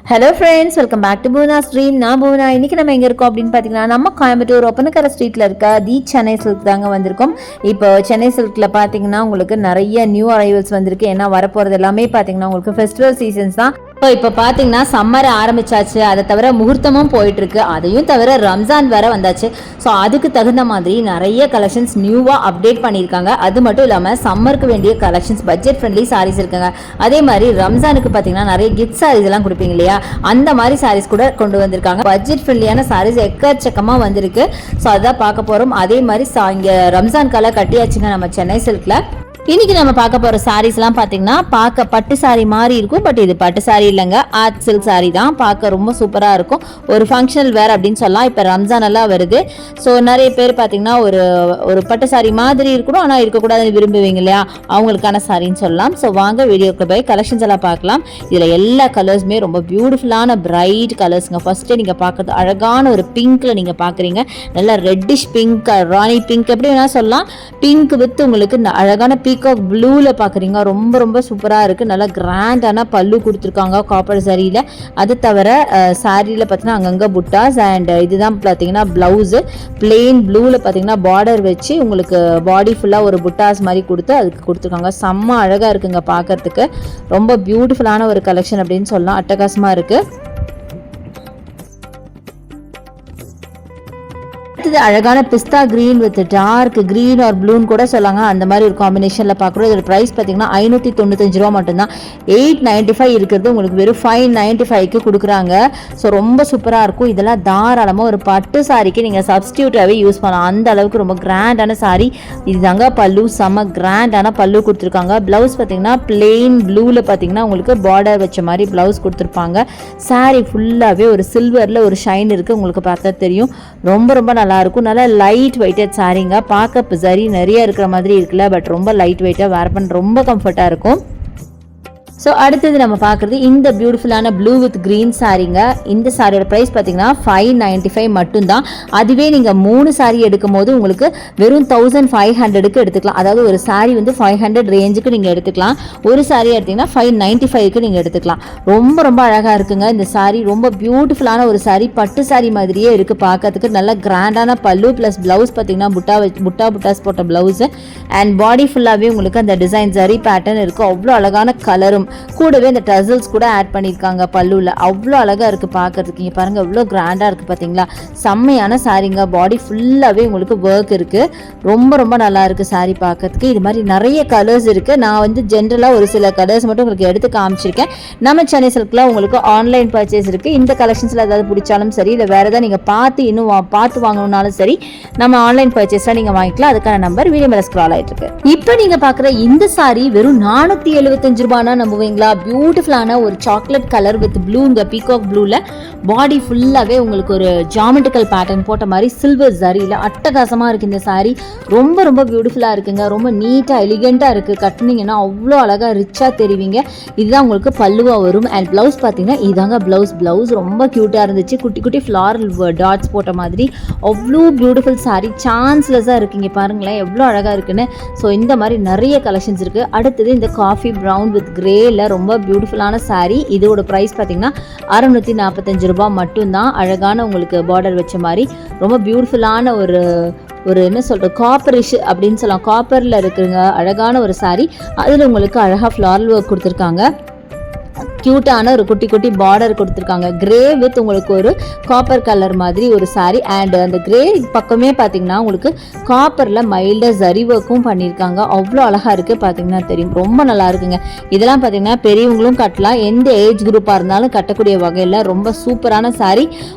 Hello friends, welcome back to Poona stream. நான் பூனா. இன்றைக்கி நம்ம எங்கே இருக்கோம் அப்படின்னு பார்த்தீங்கன்னா, நம்ம கோயம்புத்தூர் ஒப்பனக்கரை ஸ்ட்ரீட்டில் இருக்க தி சென்னை சில்க் தாங்க வந்திருக்கோம். இப்போ சென்னை சில்கில் பார்த்தீங்கன்னா உங்களுக்கு நிறைய நியூ அரைவல்ஸ் வந்திருக்கு. ஏன்னா வரப்போகிறது எல்லாமே பார்த்தீங்கன்னா உங்களுக்கு ஃபெஸ்டிவல் சீசன்ஸ் தான். இப்போ பார்த்தீங்கன்னா சம்மர் ஆரம்பிச்சாச்சு. அதை தவிர முகூர்த்தமும் போயிட்டுருக்கு. அதையும் தவிர ரம்ஜான் வேற வந்தாச்சு. ஸோ அதுக்கு தகுந்த மாதிரி நிறைய கலெக்ஷன்ஸ் நியூவாக அப்டேட் பண்ணியிருக்காங்க. அது மட்டும் இல்லாமல் சம்மருக்கு வேண்டிய கலெக்ஷன்ஸ் பட்ஜெட் ஃப்ரெண்ட்லி சாரீஸ் இருக்குங்க. அதே மாதிரி ரம்ஜானுக்கு பார்த்தீங்கன்னா நிறைய கிஃப்ட் சாரீஸ் எல்லாம் கொடுப்பீங்க இல்லையா, அந்த மாதிரி சாரீஸ் கூட கொண்டு வந்திருக்காங்க. பட்ஜெட் ஃப்ரெண்ட்லியான சாரீஸ் எக்கச்சக்கமாக வந்திருக்கு. ஸோ அதான் பார்க்க போகிறோம். அதே மாதிரி இங்கே ரம்ஜான்கால கட்டியாச்சுங்க நம்ம சென்னை சில்கில். இன்னைக்கு நம்ம பார்க்க போற சாரீஸ்லாம் பார்த்தீங்கன்னா பார்க்க பட்டு சாரி மாதிரி இருக்கும். பட் இது பட்டு சாரி இல்லைங்க, ஆர்ட் சில்க் சாரி தான். பார்க்க ரொம்ப சூப்பராக இருக்கும். ஒரு ஃபங்க்ஷனல் வேர் அப்படின்னு சொல்லலாம். இப்போ ரம்ஜான் எல்லாம் வருது. ஸோ நிறைய பேர் பார்த்தீங்கன்னா ஒரு பட்டு சாரி மாதிரி இருக்கணும், ஆனால் இருக்கக்கூடாதுன்னு விரும்புவீங்க இல்லையா, அவங்களுக்கான சாரின்னு சொல்லலாம். ஸோ வாங்க வீடியோக்கு போய் கலெக்ஷன்ஸ் எல்லாம் பார்க்கலாம். இதில் எல்லா கலர்ஸுமே ரொம்ப பியூட்டிஃபுல்லான பிரைட் கலர்ஸுங்க. ஃபர்ஸ்ட்டே நீங்கள் பார்க்குறது அழகான ஒரு பிங்க்கில் நீங்கள் பார்க்குறீங்க. நல்லா ரெட்டிஷ் பிங்க், ராணி பிங்க் எப்படி வேணால் சொல்லலாம். பிங்க் வித் உங்களுக்கு அழகான பீகாக் ப்ளூவில் பார்க்குறீங்க. ரொம்ப ரொம்ப சூப்பராக இருக்குது. நல்லா கிராண்டான பல்லு கொடுத்துருக்காங்க காப்பர் சாரியில். அது தவிர சாரியில் பார்த்தீங்கன்னா அங்கங்கே புட்டாஸ் அண்ட் இதுதான் பார்த்தீங்கன்னா ப்ளவுஸு பிளெயின் ப்ளூவில் பார்த்தீங்கன்னா பார்டர் வச்சு உங்களுக்கு பாடி ஃபுல்லாக ஒரு புட்டாஸ் மாதிரி கொடுத்து அதுக்கு கொடுத்துருக்காங்க. செம்ம அழகாக இருக்குங்க பார்க்கறதுக்கு. ரொம்ப பியூட்டிஃபுல்லான ஒரு கலெக்ஷன் அப்படின்னு சொல்லலாம். அட்டகாசமாக இருக்குது. அழகான pista green with dark green or ப்ளூன்னு கூட சொல்லாங்க. அந்த மாதிரி ஒரு காம்பினேஷனில் பார்க்குறோம். இதோட ப்ரைஸ் பார்த்தீங்கன்னா 595 ரூபா மட்டும்தான். 895 இருக்கிறது உங்களுக்கு வெறும் 595க்கு கொடுக்குறாங்க. ஸோ ரொம்ப சூப்பராக இருக்கும். இதெல்லாம் தாராளமாக ஒரு பட்டு சாரிக்கு நீங்கள் சப்ஸ்டியூட்டாகவே யூஸ் பண்ணலாம். அந்த அளவுக்கு ரொம்ப கிராண்டான சாரி இது தாங்க. பல்லு செம்ம கிராண்டான பல்லு கொடுத்துருக்காங்க. ப்ளவுஸ் பார்த்தீங்கன்னா பிளெயின் ப்ளூவில் பார்த்தீங்கன்னா உங்களுக்கு பார்டர் வச்ச மாதிரி ப்ளவுஸ் கொடுத்துருப்பாங்க. சாரி ஃபுல்லாகவே ஒரு சில்வரில் ஒரு ஷைன் இருக்குது. உங்களுக்கு பார்த்தா தெரியும். ரொம்ப ரொம்ப நல்லா இருக்கும். நல்லா லைட் வெயிட்டட் சாரீங்க. பார்க்க சரி நிறைய இருக்கிற மாதிரி இருக்குல்ல, பட் ரொம்ப லைட் வெயிட்டாக வேர் பண்ண ரொம்ப கம்ஃபர்ட்டாக இருக்கும். ஸோ அடுத்தது நம்ம பார்க்குறது இந்த பியூட்டிஃபுல்லான ப்ளூ வித் க்ரீன் சாரீங்க. இந்த சாரியோட ப்ரைஸ் பார்த்தீங்கன்னா 595 மட்டும்தான். அதுவே நீங்கள் 3 சாரி எடுக்கும் போது உங்களுக்கு வெறும் 1500க்கு எடுத்துக்கலாம். அதாவது ஒரு சாரி வந்து 500 ரேஞ்சுக்கு நீங்கள் எடுத்துக்கலாம். ஒரு சாரி எடுத்திங்கன்னா 595க்கு நீங்கள் எடுத்துக்கலாம். ரொம்ப ரொம்ப அழகாக இருக்குங்க இந்த சாரி. ரொம்ப பியூட்டிஃபுல்லான ஒரு சாரி. பட்டு சாரி மாதிரியே இருக்குது பார்க்கறதுக்கு. நல்ல கிராண்டான பல்லு ப்ளஸ் ப்ளவுஸ் பார்த்தீங்கன்னா புட்டாஸ் போட்ட ப்ளவுஸு அண்ட் பாடி ஃபுல்லாகவே உங்களுக்கு அந்த டிசைன் சாரி பேட்டர்ன் இருக்குது. அவ்வளோ அழகான கலரும் கூடவே இந்த டசல்ஸ் கூட ஆட் பண்ணியிருக்காங்க பல்லுவில். அவ்வளோ அழகாக இருக்குது பார்க்கறதுக்கு. இங்கே பாருங்கள் எவ்வளோ கிராண்டாக இருக்குது பார்த்தீங்களா. செம்மையான சாரீங்க. பாடி ஃபுல்லாகவே உங்களுக்கு ஒர்க் இருக்குது. ரொம்ப ரொம்ப நல்லா இருக்குது சாரீ பார்க்கறதுக்கு. இது மாதிரி நிறைய கலர்ஸ் இருக்குது. நான் வந்து ஜென்ரலாக ஒரு சில கலர்ஸ் மட்டும் உங்களுக்கு எடுத்து காமிச்சிருக்கேன். நம்ம சென்னை சில்கில் உங்களுக்கு ஆன்லைன் பர்ச்சேஸ் இருக்குது. இந்த கலெக்ஷன்ஸில் ஏதாவது பிடிச்சாலும் சரி, இல்லை வேறு ஏதாவது நீங்கள் பார்த்து வாங்கணுன்னாலும் சரி, நம்ம ஆன்லைன் பர்ச்சேஸாக நீங்கள் வாங்கிக்கலாம். அதுக்கான நம்பர் வீடியோ மேலே ஸ்க்ரால் ஆகிட்டு இருக்கு. இப்போ நீங்கள் பார்க்குற இந்த சாரீ வெறும் 475 ரூபானா நம்புவீங்களா? பியூட்டிஃபுல்லான ஒரு சாக்லேட் கலர் வித் ப்ளூங்க, பீகாக் ப்ளூவில் பாடி ஃபுல்லாகவே உங்களுக்கு ஒரு ஜாமெட்ரிக்கல் பேட்டர்ன் போட்ட மாதிரி சில்வர் ஜரியில் அட்டகாசமாக இருக்குது இந்த சாரீ. ரொம்ப ரொம்ப பியூட்டிஃபுல்லாக இருக்குங்க. ரொம்ப நீட்டாக எலிகெண்ட்டாக இருக்குது. கட்டினீங்கன்னா அவ்வளோ அழகாக ரிச்சாக தெரிவிங்க. இதுதான் உங்களுக்கு பல்லுவாக வரும். அண்ட் ப்ளவுஸ் பார்த்தீங்கன்னா இதாங்க ப்ளவுஸ் ரொம்ப க்யூட்டாக இருந்துச்சு. குட்டி குட்டி ஃப்ளாரல் டாட்ஸ் போட்ட மாதிரி அவ்வளோ பியூட்டிஃபுல் சாரீ. சான்ஸ்லெஸ்ஸாக இருக்குங்க. பாருங்களேன் எவ்வளோ அழகாக இருக்குன்னு. ஸோ இந்த மாதிரி நிறைய கலெக்ஷன்ஸ் இருக்குது. அடுத்தது இந்த காஃபி ப்ரவுன் வித் கிரேல ரொம்ப பியூட்டிஃபுல்லான சாரீ. இதோட ப்ரைஸ் பார்த்தீங்கன்னா 645 ரூபாய் மட்டும்தான். அழகான உங்களுக்கு பார்டர் வச்ச மாதிரி ரொம்ப பியூட்டிஃபுல்லான ஒரு என்ன சொல்கிற காப்பரிஷ் அப்படின்னு சொல்லலாம். காப்பரில் இருக்குங்க அழகான ஒரு சாரீ. அதில் உங்களுக்கு அழகாக ஃப்ளாரல் ஒர்க் கொடுத்துருக்காங்க. க்யூட்டான ஒரு குட்டி குட்டி பார்டர் கொடுத்துருக்காங்க. கிரே வித் உங்களுக்கு ஒரு காப்பர் கலர் மாதிரி ஒரு சாரீ. அண்ட் அந்த கிரே பக்கமே பார்த்தீங்கன்னா உங்களுக்கு காப்பரில் மைல்டாக ஜரி ஒர்க்கும் பண்ணியிருக்காங்க. அவ்வளோ அழகாக இருக்குது. பார்த்தீங்கன்னா தெரியும். ரொம்ப நல்லா இருக்குங்க. இதெல்லாம் பார்த்தீங்கன்னா பெரியவங்களும் கட்டலாம். எந்த ஏஜ் குரூப்பாக இருந்தாலும் கட்டக்கூடிய வகையில் ரொம்ப சூப்பரான சாரீ.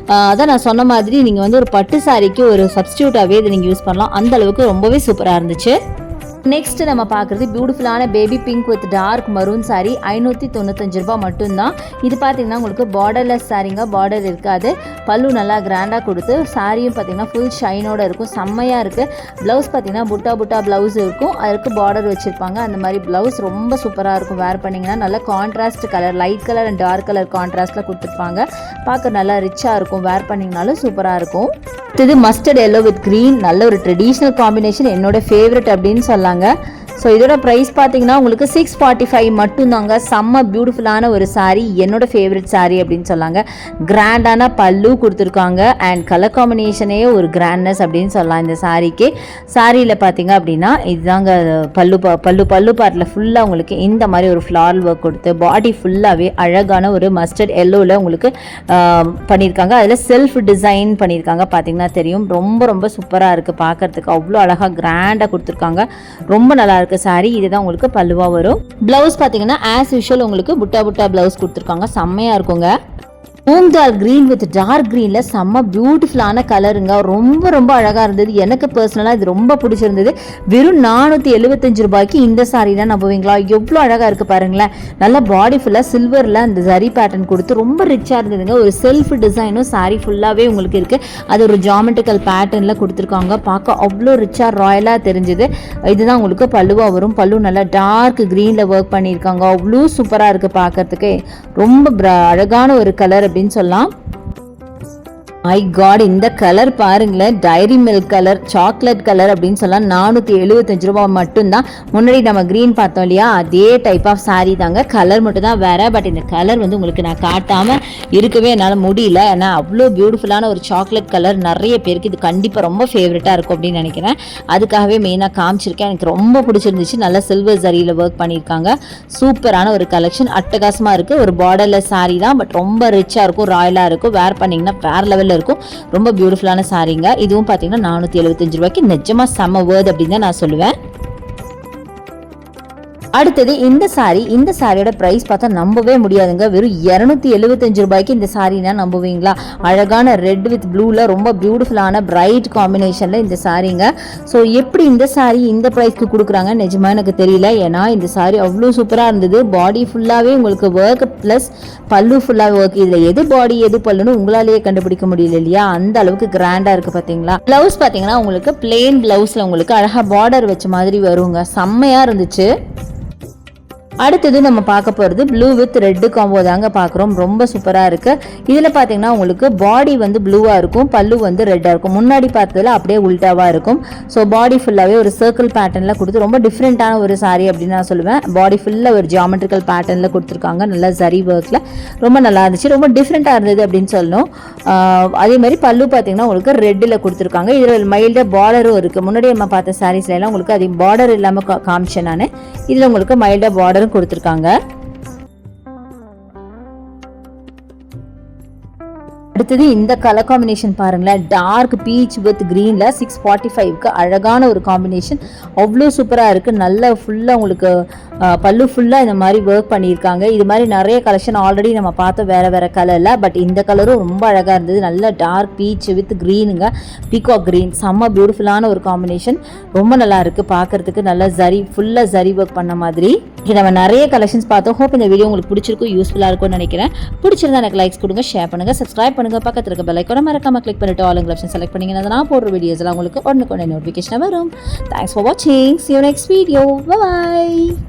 அதான் நான் சொன்ன மாதிரி நீங்கள் வந்து ஒரு பட்டு சாரிக்கு ஒரு சப்ஸ்டியூட்டாகவே இதை நீங்கள் யூஸ் பண்ணலாம். அந்த அளவுக்கு ரொம்பவே சூப்பராக இருந்துச்சு. நெக்ஸ்ட் நம்ம பார்க்குறது பியூட்டிஃபுல்லான baby pink with dark maroon sari. 595 ரூபாய் மட்டும்தான். இது பார்த்தீங்கன்னா உங்களுக்கு பார்டர்லெஸ் சாரீங்க. பார்டர் இருக்காது. பல்லு நல்லா கிராண்டாக கொடுத்து சாரியும் பார்த்தீங்கன்னா ஃபுல் ஷைனோட இருக்கும். செம்மையாக இருக்குது. ப்ளவுஸ் பார்த்தீங்கன்னா புட்டா ப்ளவுஸ் இருக்கும். அதுக்கு பார்டர் வச்சுருப்பாங்க. அந்த மாதிரி ப்ளவுஸ் ரொம்ப சூப்பராக இருக்கும். வேர் பண்ணிங்கன்னா நல்லா contrast colour, light colour and dark colour கான்ட்ராஸ்ட்டில் கொடுத்துருப்பாங்க. பார்க்க நல்லா ரிச்சாக இருக்கும். வேர் பண்ணிங்கனாலும் சூப்பராக இருக்கும். இது மஸ்டர்ட் எல்லோ வித் க்ரீன். நல்ல ஒரு ட்ரெடிஷ்னல் காம்பினேஷன். என்னோட ஃபேவரட் அப்படின்னு சொல்லாங்க. ஸோ இதோட ப்ரைஸ் பார்த்தீங்கன்னா உங்களுக்கு 645 மட்டும்தாங்க. செம்ம பியூட்டிஃபுல்லான ஒரு சாரீ, என்னோட ஃபேவரட் சாரீ அப்படின்னு சொல்லாங்க. கிராண்டான பல்லு கொடுத்துருக்காங்க அண்ட் கலர் காம்பினேஷனே ஒரு கிராண்ட்னஸ் அப்படின்னு சொல்லலாம் இந்த சாரீக்கு. சாரியில் பார்த்தீங்க அப்படின்னா இதுதாங்க பல்லு பார்ட்டில் ஃபுல்லாக உங்களுக்கு இந்த மாதிரி ஒரு ஃப்ளாரல் ஒர்க் கொடுத்து பாடி ஃபுல்லாகவே அழகான ஒரு மஸ்டர்ட் எல்லோவில் உங்களுக்கு பண்ணியிருக்காங்க. அதில் செல்ஃப் டிசைன் பண்ணியிருக்காங்க, பார்த்தீங்கன்னா தெரியும். ரொம்ப ரொம்ப சூப்பராக இருக்குது பார்க்குறதுக்கு, அவ்வளோ அழகாக கிராண்டாக கொடுத்துருக்காங்க. ரொம்ப நல்லா இருக்குது சாரி. இதுதான் உங்களுக்கு பல்லுவாக வரும். ப்ளவுஸ் பார்த்தீங்கன்னா ஆஸ் யூஷுவல் உங்களுக்கு புட்டா ப்ளவுஸ் கொடுத்துருக்காங்க, செம்மையாக இருக்குங்க. மூங்கால் க்ரீன் வித் டார்க் க்ரீனில் செம்ம பியூட்டிஃபுல்லான கலருங்க. ரொம்ப ரொம்ப அழகாக இருந்தது. எனக்கு பர்சனலாக இது ரொம்ப பிடிச்சிருந்தது. வெறும் 475 ரூபாய்க்கு இந்த சாரீலாம் நம்புவீங்களா? எவ்வளோ அழகாக இருக்குது பாருங்களேன். நல்லா பாடி ஃபுல்லாக சில்வரில் அந்த ஜரி பேட்டர்ன் கொடுத்து ரொம்ப ரிச்சாக இருந்ததுங்க. ஒரு செல்ஃப் டிசைனும் சாரீ ஃபுல்லாகவே உங்களுக்கு இருக்குது. அது ஒரு ஜாமெட்ரிக்கல் பேட்டர்னில் கொடுத்துருக்காங்க. பார்க்க அவ்வளோ ரிச்சாக ராயலாக தெரிஞ்சுது. இதுதான் உங்களுக்கு பல்லுவாக வரும். பல்லு நல்லா டார்க் க்ரீனில் ஒர்க் பண்ணியிருக்காங்க. அவ்வளோ சூப்பராக இருக்குது பார்க்கறதுக்கு. ரொம்ப அழகான ஒரு கலர் அப்படின்னு சொல்லலாம். மை காட், இந்த கலர் பாருங்களேன். Dairy Milk colour, chocolate colour அப்படின்னு சொல்லலாம். 475 ரூபாய் மட்டும்தான். முன்னாடி நம்ம க்ரீன் பார்த்தோம் இல்லையா, அதே டைப் ஆஃப் சாரீ தாங்க. கலர் மட்டும் தான் வேற. பட் இந்த கலர் வந்து உங்களுக்கு நான் காட்டாமல் இருக்கவே என்னால் முடியல. ஏன்னா அவ்வளோ பியூட்டிஃபுல்லான ஒரு சாக்லேட் கலர். நிறைய பேருக்கு இது கண்டிப்பாக ரொம்ப ஃபேவரட்டாக இருக்கும் அப்படின்னு நினைக்கிறேன். அதுக்காகவே மெயினாக காமிச்சிருக்கேன். எனக்கு ரொம்ப பிடிச்சிருந்துச்சு. நல்லா சில்வர் ஜரியில் ஒர்க் பண்ணியிருக்காங்க. சூப்பரான ஒரு கலெக்ஷன், அட்டகாசமாக இருக்குது. ஒரு பார்டர்லெஸ் சாரீ தான், பட் ரொம்ப ரிச்சாக இருக்கும், ராயலாக இருக்கும். வேர் பண்ணிங்கன்னா வேறு லெவலில் இருக்கும். ரொம்ப பியூட்டிஃபுல்லான சாரீங்க. இதுவும் பார்த்தீங்கன்னா 475 ரூபாய்க்கு நிஜமா செம்ம வேர்த் அப்படின்னு தான் நான் சொல்லுவேன். அடுத்தது இந்த சாரியோட ப்ரைஸ் பார்த்தா நம்பவே முடியாதுங்க. வெறும் 275 ரூபாய்க்கு இந்த சாரீனா நம்புவீங்களா? அழகான ரெட் வித் ப்ளூவில் ரொம்ப பியூட்டிஃபுல்லான பிரைட் காம்பினேஷனில் இந்த சாரீங்க. ஸோ எப்படி இந்த சாரீ இந்த ப்ரைஸ்க்கு கொடுக்குறாங்க நிஜமாக எனக்கு தெரியல. ஏன்னா இந்த சாரீ அவ்வளோ சூப்பராக இருந்தது. பாடி ஃபுல்லாகவே உங்களுக்கு ஒர்க் ப்ளஸ் பல்லு ஃபுல்லாக ஒர்க். இதில் எது பாடி எது பல்லுன்னு உங்களாலேயே கண்டுபிடிக்க முடியல இல்லையா? அந்த அளவுக்கு கிராண்டாக இருக்குது பார்த்தீங்களா? ப்ளவுஸ் பார்த்தீங்கன்னா உங்களுக்கு பிளெயின் ப்ளவுஸில் உங்களுக்கு அழகாக பார்டர் வச்ச மாதிரி வருங்க. செம்மையாக இருந்துச்சு. அடுத்தது நம்ம பார்க்க போகிறது ப்ளூ வித் ரெட்டு காம்போ தாங்க பார்க்குறோம். ரொம்ப சூப்பராக இருக்குது. இதில் பார்த்தீங்கன்னா உங்களுக்கு பாடி வந்து ப்ளூவாக இருக்கும், பல்லு வந்து ரெட்டாக இருக்கும். முன்னாடி பார்த்ததில் அப்படியே உல்ட்டாவாக இருக்கும். ஸோ பாடி ஃபுல்லாகவே ஒரு சர்க்கிள் பேட்டர்னில் கொடுத்து ரொம்ப டிஃப்ரெண்ட்டான ஒரு சாரீ அப்படின்னு நான் சொல்லுவேன். பாடி ஃபுல்லாக ஒரு ஜியாமெட்ரிக்கல் பேட்டர்னில் கொடுத்துருக்காங்க. நல்லா ஜரி ஒர்க்கில் ரொம்ப நல்லா இருந்துச்சு. ரொம்ப டிஃப்ரெண்ட்டாக இருந்தது அப்படின்னு சொல்லணும். அதே மாதிரி பல்லு பார்த்தீங்கன்னா உங்களுக்கு ரெட்டில் கொடுத்துருக்காங்க. இதில் மைல்டாக பார்டரும் இருக்குது. முன்னாடி நம்ம பார்த்த சாரீஸ்லாம் உங்களுக்கு அது பார்டர் இல்லாமல் காமிச்சேன் நான். இதில் உங்களுக்கு மைல்டாக பார்டரும் கொடுத்துருக்காங்க. அடுத்தது இந்த கலர் காம்பினேஷன் பாருங்களேன். டார்க் பீச் வித் க்ரீனில் 645க்கு அழகான ஒரு காம்பினேஷன். அவ்வளோ சூப்பராக இருக்குது. நல்ல ஃபுல்லாக உங்களுக்கு பல்லு ஃபுல்லாக இந்த மாதிரி ஒர்க் பண்ணியிருக்காங்க. இது மாதிரி நிறைய கலெக்ஷன் ஆல்ரெடி நம்ம பார்த்தோம் வேறு கலரில். பட் இந்த கலரும் ரொம்ப அழகாக இருந்தது. நல்ல டார்க் பீச் வித் க்ரீனுங்க, பீகாக் க்ரீன். செம்ம பியூட்டிஃபுல்லான ஒரு காம்பினேஷன். ரொம்ப நல்லா இருக்குது பார்க்குறதுக்கு. நல்லா ஜரி ஃபுல்லாக ஜரி ஒர்க் பண்ண மாதிரி. இது நம்ம நிறைய கலெக்ஷன்ஸ் பார்த்தோம். ஹோப் இந்த வீடியோ உங்களுக்கு பிடிச்சிருக்கும், யூஸ்ஃபுல்லாக இருக்கும்னு நினைக்கிறேன். பிடிச்சிருந்தா எனக்கு லைக்ஸ் கொடுங்க, ஷேர் பண்ணுங்கள், சப்ஸ்கிரைப் பண்ணுங்கள். பக்கத்தில் இருக்க பெல் ஐகானை மறக்காம கிளிக் பண்ணிட்டு ஆல் ஆப்ஷன் செலக்ட் பண்ணீங்கன்னா நான் போடுற வீடியோஸ் எல்லாம் உங்களுக்கு உடனுக்குடனே நோட்டிஃபிகேஷன் வரும். தேங்க்ஸ் ஃபார் வாட்சிங். See you next video. Bye bye.